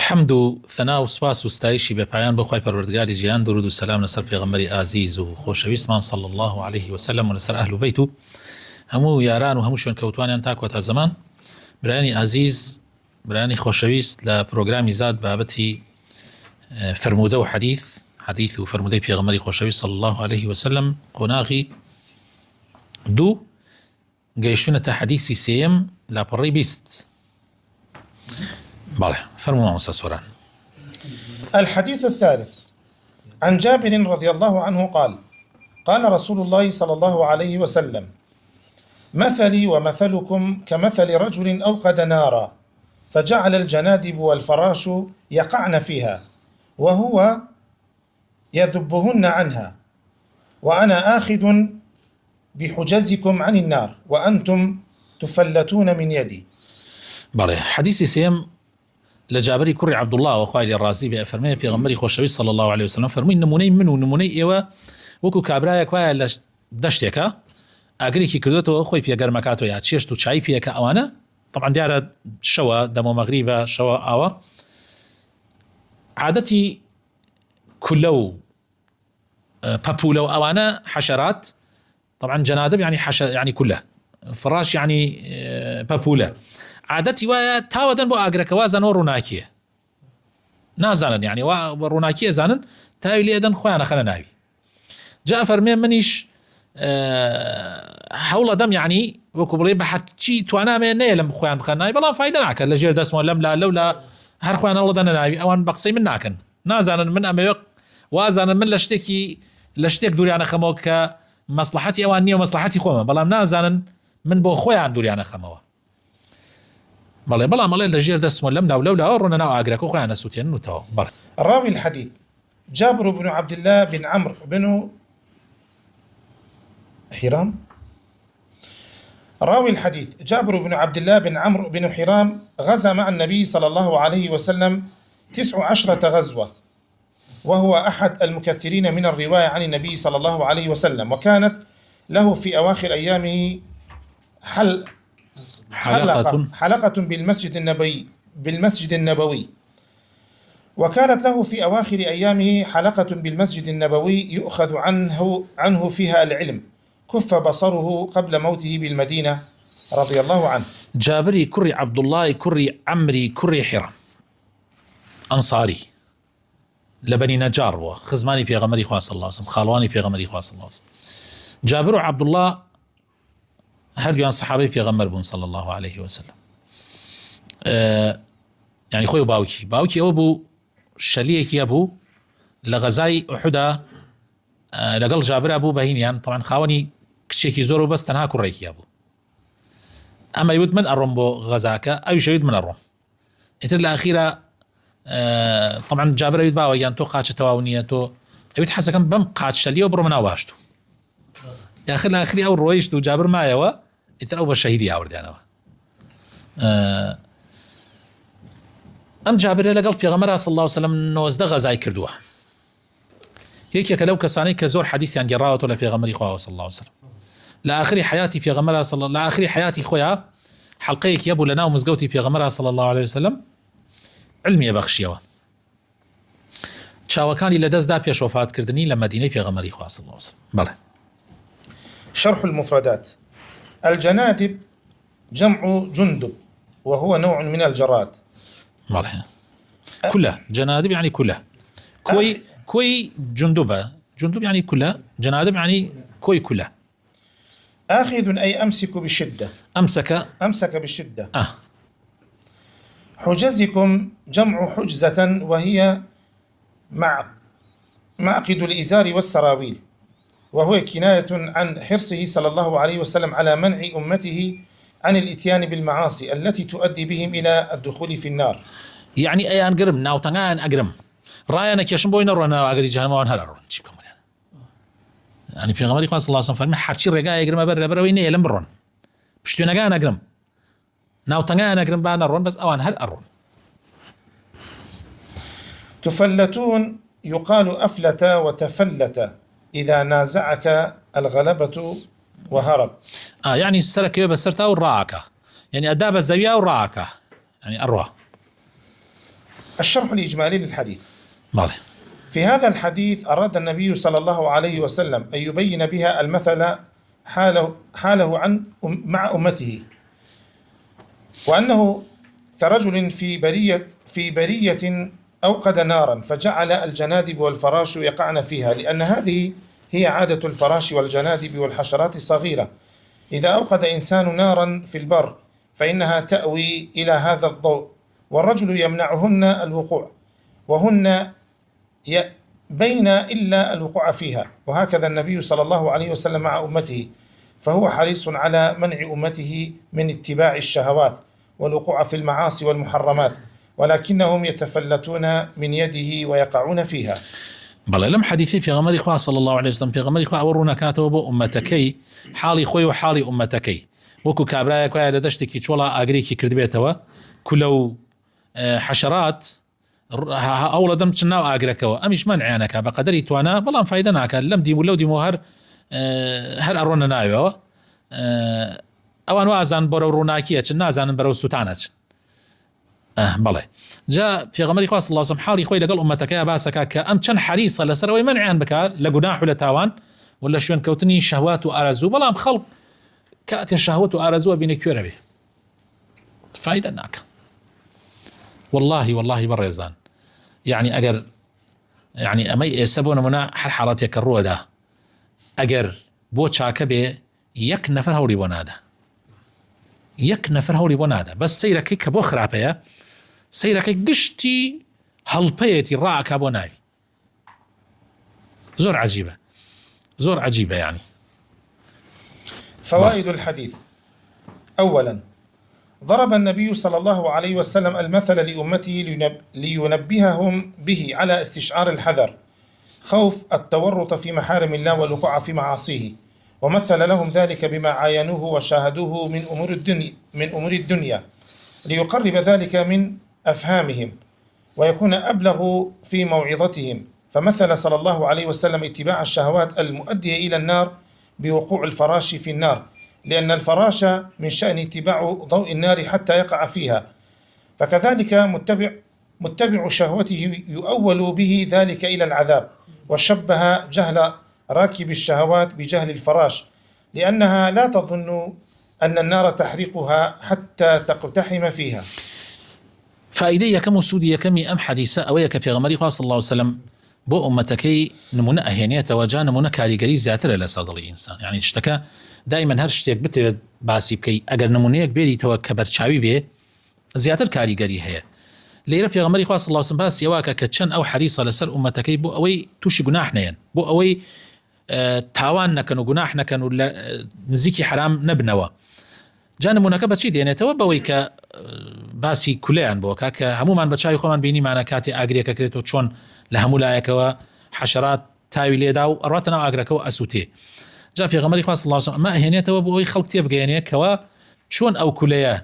حمد و ثنا و سپاس و ستایشی بە پایان بۆ خوای پەروەردگاری جیهان، درود و سەلام لەسەر پێغەمبەری ئازیز و خۆشەویستمان صلی الله عليه وسلم و لەسەر ئەهل و بەیت و هەموو یاران و هەموو شوێن کەوتوانیان تا کۆتا زەمان. برایانی ئازیز، برایانی خۆشەویست، لە پرۆگرامی زاد بابەتی فرموودە و حەدیث و فرموودەی پێغەمبەری خۆشەویست صلی الله عليه وسلم قۆناغی دوو گەیشتونەتە حەدیثی سێیەم لاپەڕەی 20. بله فرموا مستسوران. الحديث الثالث عن جابر رضي الله عنه قال: قال رسول الله صلى الله عليه وسلم: مثلي ومثلكم كمثل رجل أوقد نارا فجعل الجنادب والفراش يقعن فيها وهو يذبهن عنها وأنا آخذ بحجزكم عن النار وأنتم تفلتون من يدي. بله حديثي سيم لجابري كري عبد الله وخالي الرازي بأفرمي بيغمري خوشوي صلى الله عليه وسلم فرمي نموني منو نموني إيوه وكو كابرايا كوايا دشتێکە ئاگرێکی کردوێتەوە خۆی پێگەرمەکاتەوە یا چێشت و چای پێەکە ئەوانە طبعا دیارە شەوە دەمە مەغریبە شەوە ئاوە عادەتی کولە و پەپولە و ئەوانە حەشەرات طبعا جەنادب يعني كله فراش يعني پەپولە عادەتی وایە تاوەدەن بۆ ئاگرەکەوا زانەوە ڕووناکیە نازانن يعني وا ڕووناکیە زانن تاوی لێدەن خۆیان ئەخەنە ناوی. جا فەرمێ منیش هەوڵە دەم يعني وەکو بڵێ بە هەرچی توانامێ نەیە لەم خۆیان بخەن ناوی، بەڵام فایدە ناکەن لە ژێر دەستمەوە لەملا لەولا هەر خۆیان هەڵدەنە ناوی، ئەوان بە قسەی من ناکەن، نازانن من ئەمەوێ وازانن من لە شتێک دووریانە خەمەوە کە مەسلحەتی ئەوان نییە و مەسلحەتی خۆمە، بەڵام نازانن من بۆ خۆیان دووریانە خەمەوە. بەڵام ئەڵێ لە ژێر دەستمەوە لەم لەولا ڕۆنە ناو ئاگرەکە و خۆیان ئەسووتێنن و تەواو. بەڵێ. راوي الحديث جابر بن عبد الله بن عمرو بن حرام. راوي الحديث جابر بن عبد الله بن عمرو بن حرام غزا مع النبي صلى الله عليه وسلم 19 غزوة، وهو أحد المكثرين من الرواية عن النبي صلى الله عليه وسلم، وكانت له في أواخر أيامه حلقة بالمسجد النبوي وكانت له في أواخر أيامه حلقة بالمسجد النبوي يؤخذ عنه فيها العلم، كف بصره قبل موته بالمدينة رضي الله عنه. جابري كري عبد الله كري عمري كري حرام أنصاري لبني نجار وخزماني بيغمري خواه صلى الله عليه وسلم، خالواني بيغمري خواه صلى الله عليه وسلم. جابر عبد الله هردوان صحابي بيغمر بون صلى الله عليه وسلم. يعني خوي باوكي أو بو شليكي أبو لغزاي أحدا لقل جابر أبو بهين يعني طبعا خاوني كشيكي زورو بس تنها كريكي أبو أما يود من الروم بو غزاكا أو يشيد من الروم إتر الأخيرة طبعا جابر يود باوي يعني تو قاتش تواونية تو يود حسا كم بم قاتش شليه وبرو منا واشتو آخر أو رويشتو جابر ما يوا إتر أو بشهيدي أورد يعني أم جابر لقل پیغمبر صلى الله عليه وسلم نوزده غزای کردووە. یەکێکە لەو کەسانەی کە زۆر حەدیثیان گێڕاوەتەوە لە پێغەمبەری خوا صلى الله عليه وسلم. لە ئاخری حیاتی پێغەمبەر لە ئاخری حیاتی خۆیان حەڵقەیەکی هەبوو لە ناو مزگەوتی پێغەمبەر صلى الله عليه وسلم علمیە بەخشیەوە. چاوەکانی لە دەستدا پێش وفاتکردنی لە مدینەی پێغەمبەری خوا صلى الله عليه وسلم. بەڵێ. شرح المفردات. الجنادب جمع جندب وهو نوع من الجراد. بله. كله جنادب يعني كله. كوي جندوبة، جندوب يعني كله، جنادب يعني كوي كله. آخذ أي أمسك بشدة. أمسك بشدة. حجزكم جمع حجزة وهي معقد الإزار والسراويل، وهو كناية عن حرصه صلى الله عليه وسلم على منع أمته عن الاتيان بالمعاصي التي تؤدي بهم إلى الدخول في النار. يعني أيان قرم ناوتنان أقرم راينا كيشن بوين رونا أقري جهنم وان هلرون شبكم يعني في غمري قال صلى الله عليه وسلم فرمي حرشي رجاء يقرم بر وين يلم برون مش تنجان أقرم ناوتنان أقرم بان الرون بس أوان هل أرون. تفلتون يقال أفلت وتفلت إذا نازعك الغلبة وهرب. يعني السرك يبقى سرتها والراعكة يعني أداب الزاوية والراعكة يعني أروى. الشرح الإجمالي للحديث. بله. في هذا الحديث أراد النبي صلى الله عليه وسلم أن يبين بها المثل حاله مع أمته، وأنه كرجل في برية أوقد نارا فجعل الجنادب والفراش يقعن فيها، لأن هذه هي عادة الفراش والجنادب والحشرات الصغيرة. إذا أوقد إنسان نارا في البر فإنها تأوي إلى هذا الضوء، والرجل يمنعهن الوقوع، وهن بين إلا الوقوع فيها. وهكذا النبي صلى الله عليه وسلم مع أمته، فهو حريص على منع أمته من اتباع الشهوات والوقوع في المعاصي والمحرمات، ولكنهم يتفلتون من يده ويقعون فيها. بەڵێ لەم حەدیثی پێغەمبەری خوا صلی الله عليه وسلم پێغەمبەری خوا ئەوە ڕوونەکاتەوە بۆ ئومەتەکەی، حاڵی خۆی و حاڵی ئومەتەکەی، وەکو کابرایەک وایە لە دەشتێکی چۆڵە ئاگرێکی کردبێتەوە، کولە و حەشەرات ئەوڵە دەم بچن ناو ئاگرەکەەوە، ئەمیش مەنعیانەکە بە قەدەری توانە، بەڵام فایدە ناکات لەم دیم و لەو دیم و هەر ئەڕۆنە ناوێەوە، ئەوان وازان بەرەو ڕووناکیە چن، نازانن بەرەو سوتانە چن. بەڵێ جا پێغەمبەری خوا صلی الله علیه و سلم حاڵی خۆی لەگەڵ ئومەتەکەی باسەکە کە ئەم چەند حەریصە لەسەر ئەوەی مەنعیان بکات لە گوناح و لە تاوان و لە شوێن کەوتنی شەهوات و ئارەزوو، بەڵام خەڵک کاتێ شەهوەت و ئارەزووە بینە کوێرە بێ، فایدە ناکە. والله بەڕێزان، یعنی ئەگەر یعنی ئەمەی ئێستا بۆ نمونە هەر حاڵەتێکە ڕووەدا، ئەگەر بۆ چاکە بێ یەک نەفەر هەوڵی بۆ نادا، یەک نەفەر هەوڵی بۆ نادا، بەس سەیرەکەی کە بۆ خراپەیە، سەیرەکەی گشتی هەڵپەیەتی ڕائەکا بۆ ناوی. زۆر عەجیبە يعني. فوائد الحديث: أولا، ضرب النبي صلى الله عليه وسلم المثل لأمته لينبههم به على استشعار الحذر، خوف التورط في محارم الله والوقوع في معاصيه، ومثل لهم ذلك بما عاينوه وشاهدوه من أمور الدنيا ليقرب ذلك من أفهامهم ويكون أبلغ في موعظتهم. فمثل صلى الله عليه وسلم اتباع الشهوات المؤدية إلى النار بوقوع الفراش في النار، لأن الفراش من شأن اتباع ضوء النار حتى يقع فيها، فكذلك متبع شهوته يؤول به ذلك إلى العذاب. وشبه جهل راكب الشهوات بجهل الفراش، لأنها لا تظن أن النار تحرقها حتى تقتحم فيها. فائدە یەکەم و سوودی یەکەمی ئەم حەدیسە ئەوەیە کە پێغەمبەری خوا صلی الله عليه وسلم بۆ ئومەتەکەی نمونە ئەهێنێتەوە، جا نمونە کاریگەری زیاترە لەسەر دڵی ئینسان. یعنی شتەکە دائما هەر شتێک بتەوێت باسی بکەی، ئەگەر نمونەیەک بێریتەوە کە بەرچاوی بێ زیاتر کاریگەری هەیە. لێرە پێغەمبەری خوا صلی الله عليه وسلم باسی ئەوە کە چەند ئەو حەریصە لەسەر ئومەتەکەی بۆ ئەوەی تووشی گوناح نەیەن، بۆ ئەوەی تاوان نەکەن و گوناح نەکەن و نزیکی حرام نەبنەوە. جا نمونەکە بەچی دێنێتەوە؟ بەوەی کە باسی کولەیان بۆ کە هەمومان بە چاوی خۆمان بینیمانە کاتێ ئاگرێکە کرێتەوە چۆن لە هەموو لایەکەوە حەشەرات تاوی لێدا و ئەڕاتە ناو ئاگرەکەەوە ئەسووتێ. جا پێغەمبەری خوا صلی الله علیه وسلم ئەمە ئەهێنێتەوە بۆ ئەوەی خەڵک تێبگەێنێتەوە چۆن ئەو کولەیە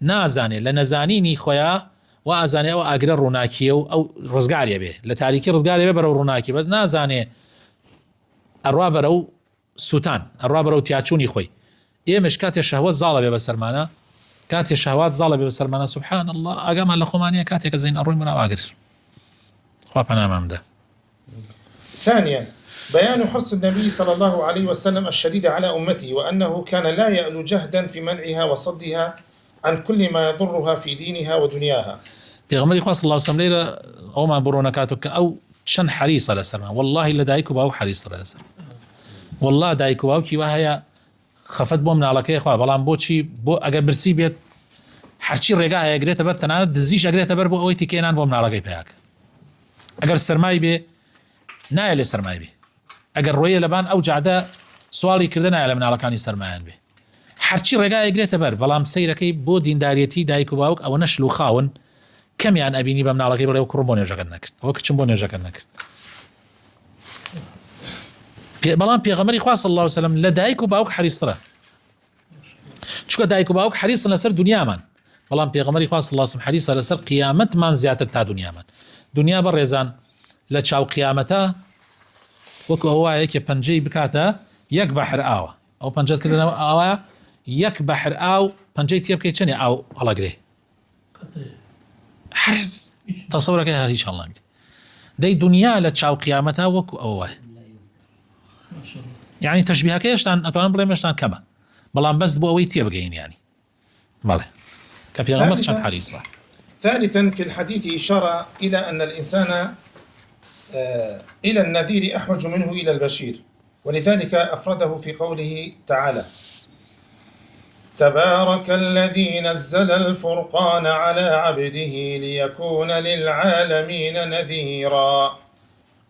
نازانێت لە نەزانینی خۆیان و ئازانێ ئەو ئاگرە ڕووناکیە و ئەو ڕزگارێ بێ، لە تاریکی ڕزگارێ بێ بەرەو ڕووناکی، بەس نازانێ ئەڕوا بەرەو سووتان، ئەڕوا بەرەو تیاچوونی خۆی. ئێمەش کاتێ شەهوەت زاڵە بێ بەسەرمانە، کاتێ شەهوات زاڵە بێ بەسەرمانە، سوبحان الله، ئاگامان لە خۆمانیە کاتێکە زین ئەڕۆین بەناو ئاگر. خوا پەنامان بدە. ثانيا، بيان حرص النبي صلى الله عليه وسلم الشديد على أمته، وأنه كان لا يألو جهدا في منعها وصدها عن كل ما يضرها في دينها ودنياها. پێغەمبەری خوا صلی الله علیه وسلم لێرە ئەومان بڕۆنەکاتەوە کە ئەو چەند حەریصە لەسەرمان، والله لە دایک و باوک حەریصە لەسەر، والله دایک و باوکی وا هەیە خەفەت بۆ مناڵەکەی خوا، بەڵام بۆچی؟ بۆ ئەگەر برسی بێت هەرچی ڕێگا ئەگرێتە بەر، تەنانەت دزیش ئەگرێتە بەر بۆ ئەوەی تیکێنان بۆ مناڵەکەی پیاکە. ئەگەر سەرمای بێ نایە لێ سەرمای بێ، ئەگەر ڕۆیە لەبان ئەو جادە سواڵی کردە نایە لە مناڵەکانی سەرمایان بێ، هەرچی ڕێگا ئەگرێتە بەر، بەڵام سەیرەکەی بۆ دینداریەتی دایک و باوک ئەوە نەشل و خاون کەمیان ئەبینی بە مناڵەکەی بڵێ کوڕم بۆ نوێژەکەت نەکرد، ئەوە کچم بۆ نوێژەکەت نەکرد. بەڵام پێغەمبەری خوا صلی الله علیه وسلم لە دایک و باوک حەریصترە، چونکە دایک و باوک حەریصن لەسەر دنیامان، بەڵام پێغەمبەری خوا صلی الله علیه وسلم حەریصە لەسەر قیامەتمان زیاتر تا دنیامان. دنیا بەڕێزان لە چاو قیامەتە وەکو ئەوایە کە پەنجەی بکاتە یەک بەحر ئاوە، ئەو پەنجەت کردنەوە ئاوە یەک بەحر ئاو، پەنجەی تێ بکەی چەندێ ئاو هەڵەگرێ، تصورك هذه إن شاء الله دي دنيا لتشاو قيامتها وكو أوه يعني تشبيهها كيشتان أتوانا بلا مشتان كما بلان بس بو أوي تيبقين يعني بله كفي غمر كان حديث صح. ثالثا في الحديث إشارة إلى أن الإنسان إلى النذير أحوج منه إلى البشير، ولذلك أفرده في قوله تعالى: تبارك الذي نزل الفرقان على عبده ليكون للعالمين نذيرا.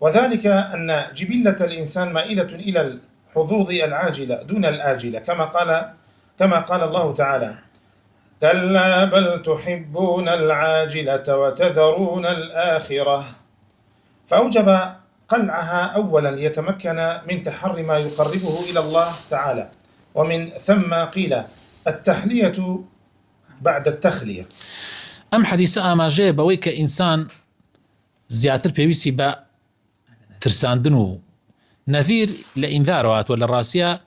وذلك أن جبلة الإنسان مائلة إلى الحظوظ العاجلة دون الآجلة، كما قال الله تعالى: كلا بل تحبون العاجلة وتذرون الآخرة. فأوجب قلعها أولا ليتمكن من تحري ما يقربه إلى الله تعالى، ومن ثم قيل التحلية بعد التخلية. أم حديث أما جاء بويك إنسان زياتر بيويسي با ترساندنو نذير لإنذارات ولا راسية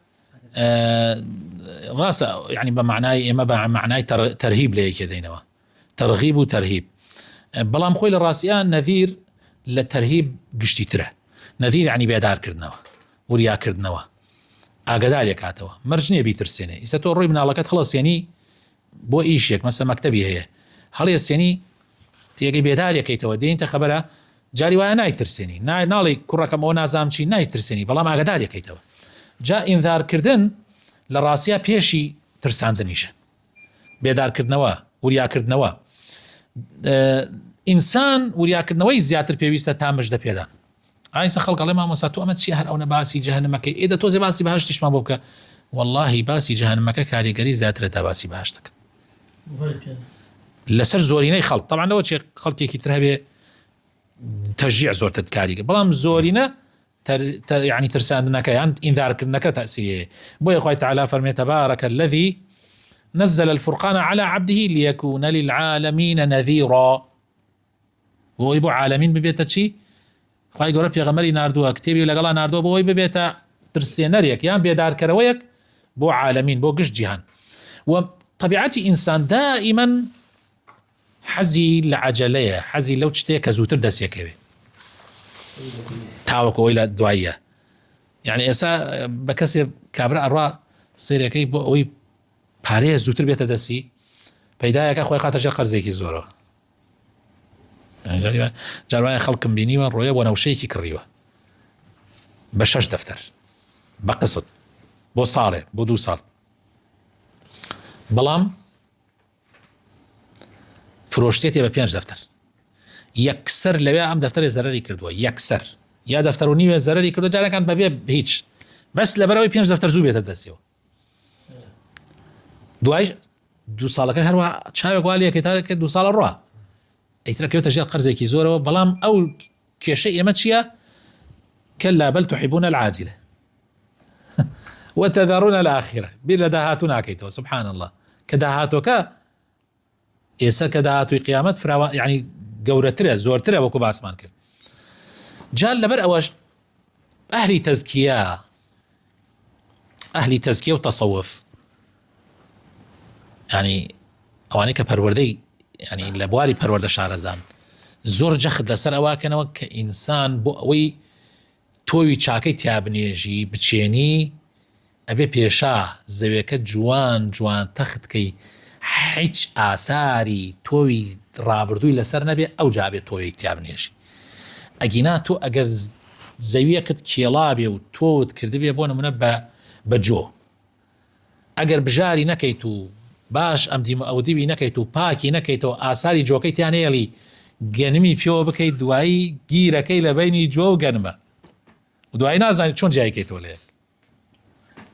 راسة يعني بمعناي إما بمعناي ترهيب ليه كذينوا ترغيب وترهيب بلام خوي للراسية نذير لترهيب قشتي تره نذير يعني بيدار كردنوا وريا كردنوا ئاگادار یکاتەوە مەرج نییە بیترسێنێ ئیستا تۆ ڕووی مناڵەکەت خڵەسێنی بۆ ئیشێک مەسە مەکتەبی هەیە هەڵێسێنی تێگەی بێدار یەکەیتەوە دێنتە خەبەرە جاری وایە نایترسێنی ناڵی کوڕەکەم ئەوە نازام چی نایترسێنی بەڵام ئاگادار یەکەیتەوە جا ئینذارکردن لە ڕاستیە پێشی ترساندنیشە بێدارکردنەوە وریاکردنەوە ئینسان وریاکردنەوەی زیاتر پێویستە تا مژدە پێدان عیسى خلق الله ما مساتو أمد شيء أو نباسي جهنمك إذا توزي باسي بهشتش ما بوك والله باسي جهنمك كاري قري زاترة باسي بهشتك لسر زوريني خلق طبعا لو شيء خلقي كي ترهبه تشجيع زور تذكاري بلام زورينا يعني ترساندنك يعني إنذارك إنك تأسيه بوي أخوي تعالى فرمي تبارك الذي نزل الفرقان على عبده ليكون للعالمين نذيرا ويبو عالمين ببيت شيء خواهی گەورە پێغەمبەری ناردووە کتێبی لەگەڵا ناردووە بۆ ئەوەی ببێتە ترسێنەرێک یان بێدارکەرەوەیەک بۆ عالەمین بۆ گشت جیهان و طبیعەتی ئینسان دائیمەن حەزی لە عەجەلەیە حەزی لەو شتێک کە زووتر دەستێکەوێ تاوەکو ئەوەی لە دواییە یعنی ئێستا بە کەسێ کابرا ئەڕوا سێرەکەی بۆ ئەوەی پارەیە زووتر بێتە دەستی پەیدایەکە خۆی خاتە ژێر قەرزێکی زۆرەوە جاروایە خەڵکم بینیوە ڕۆیە بۆ نەوشەیەکی کڕیوە بە 6 دەفتەر بە قسط بۆ ساڵێ بۆ 2 ساڵ بەڵام فرۆشتێتی بە 5 دەفتەر یەکسەر لەوێ ئەم دەفتەرێ زەرەری کردووە یەکسەر یا دەفتەر و نیوێ زەرەری کردو جارەکان بەبێ هیچ بەس لەبەرەوەی 5 دەفتەر زوو بێتە دەستیەوە دوای 2 ساڵەکە هەروە چاوێک وا لێ کەیتارێک 2 ساڵە ڕوا ئەیترەکەوێتە ژێر قەرزێکی زۆرەوە بەڵام ئەو کێشەی ئێمە چییە؟ كلا بل تحبون العاجلة وتذرون الآخرة بیر لە داهاتوو ناکەیتەوە سبحان الله کە داهاتۆکە ئێستا کە داهاتووی قیامەت فراوان یعنی گەورەترە زۆرترە وەکو باسمان کرد جال لەبەر ئەوەش ئەهلی تەزکیە و تەسەوف یعنی ئەوانەی کە پەروەردەی يعني لبواري پەروەردە شارەزان زۆر جەخت لەسەر ئەواکەنەوە کە ئینسان بۆ ئەوەی تۆوی چاکەی تیابنێژی بچێنی ئەبێ پێشا زەوێکە جوان جوان تەختکەی هیچ ئاساری تۆوی ڕابردووی لەسەر نەبێ ئەو جابێت تۆوی تیابنێژی ئەگینا تۆ ئەگەر زەویەکت کێڵا بێ و تۆت کردبێ بۆ نمونە بە جۆ ئەگەر بژاری نەکەیت و باش ئەم دیمە ئەو دیوی نەکەیت و پاکی نەکەیتەوە ئاساری جۆکەی تیانێڵی گەنمی پێوە بکەیت دوایی گیرەکەی لە بینی جۆ و گەنمە و دوایی نازانیت چۆن جایکەیتەوە لێک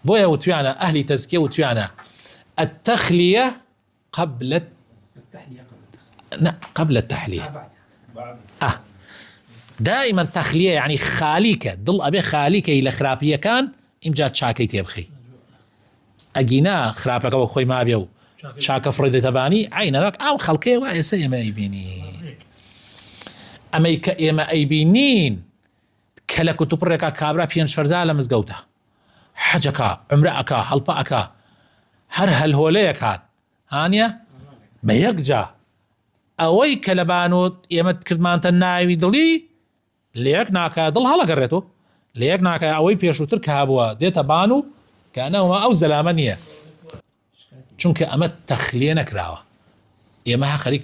بۆیە وتویانە ئەهلی تەزکیە وتویانە التەخلیە قبل التحلیە دائما تەخلیە یعنی خالیکە دڵ ئەبێ خالیکەی لە خراپیەکان ئیمجا چاکەی تێبخەی ئەگینا خراپەکەەوە خۆی مابێ و چاکە فڕێدەتەبانی عینەک ئەو خەڵکەیەوە ئێستا ئێمە ئەیبینی ئەمەی کە ئێمە ئەیبینین کە لە کوتوپڕێکا کابرا 5 فەرزا لە مزگەوتە حەجەکە عومرەکە هەڵپەکە هەر هەلهۆلەیەک هات هانیە بە یەکجا ئەوەی کە لە بانوت ئێمە کردمانتە ناوی دڵی لە یەک ناکە دڵ هەڵەگەڕێتەوە لە یەک ناکە ئەوەی پێشووتر کە هەبووە دێتە بان و کەنەوە ئەو زەلامە نییە چونکە ئەمە تەخلیە نەکراوە ئێمە خەریک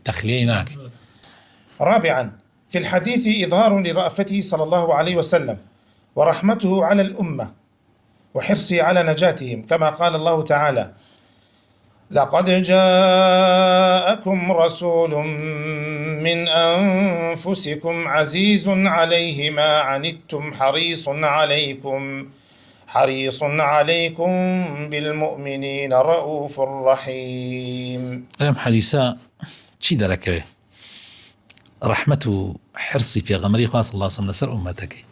تەخلیەی ناکەین. رابعا في الحديث إظهار لرأفته صلى الله عليه وسلم ورحمته على الأمة وحرصه على نجاتهم كما قال الله تعالى: لقد جاءكم رسول من أنفسكم عزيز عليه ما عنتم حريص عليكم بالمؤمنين رؤوف رحيم. ئەم حەدیسە چی دەرەکەوێ؟ ڕەحمەت و حرسی پێغەمبەری خوا صلی الله علیه و سلم لەسەر ئومەتەکەی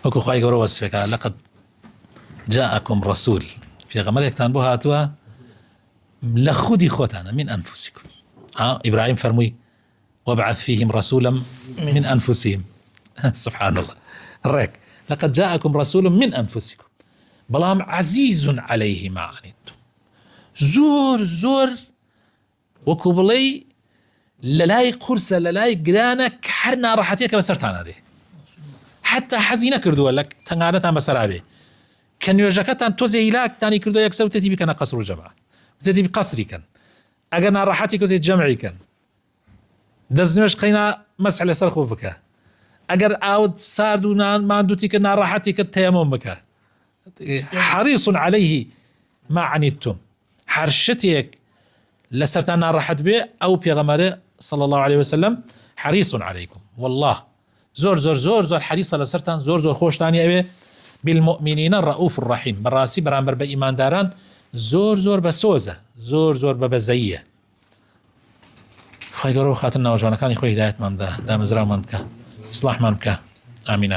وەکو خوای گەورە وەسفێکە لەقەد جاءكم رسول پێغەمبەرێکتان بۆ هاتووە لە خودی خۆتانە من أنفسكم. إبراهيم فەرمووی وابعث فيهم رسولا من أنفسهم سبحان الله ڕێک لقد جاءكم رسول من أنفسكم بەڵام عزيز عليه ما عنتم زۆر وەکو بڵێ لەلای قورسە لەلای گرانە کە هەر ناڕەحەتیەکە بەسەرتانە دێ حتا حەزی نەکردووە لە تەنگانەتان بەسەرا بێ کە نوێژەکەتان تۆزێ هیلاکتانی کردو یەکسە وتێتی بکەنە قەسر و جەمع وتێتی قەسریکەن ئەگەر ناڕەحەتی کردێت جەمعیکەن دەست نوێژ قەینا مەسح لەسەر خۆ بکە ئەگەر ئاوت سارد و ماندووتی کە ناڕەحەتی کرد تەیەمۆم بکە حريص عليه ما عنتم هەر شتێک لەسەرتان ناڕەحەت بێ ئەو پێغەمبەرە صلى الله عليه وسلم حريص عليكم والله زۆر حەریصە لەسەرتان زۆر خۆشتانی ئەوێ بالمؤمنين الرؤوف الرحيم بەڕاستی بەرامبەر بە ئیمانداران زۆر بە سۆزە زۆر بە بەزەییە. خی گەورە خاتر ناوەجوانەکانی خۆی هیدایەتمان بدە دامەزراومان بکە ئیسلاحمان بکە ئامین.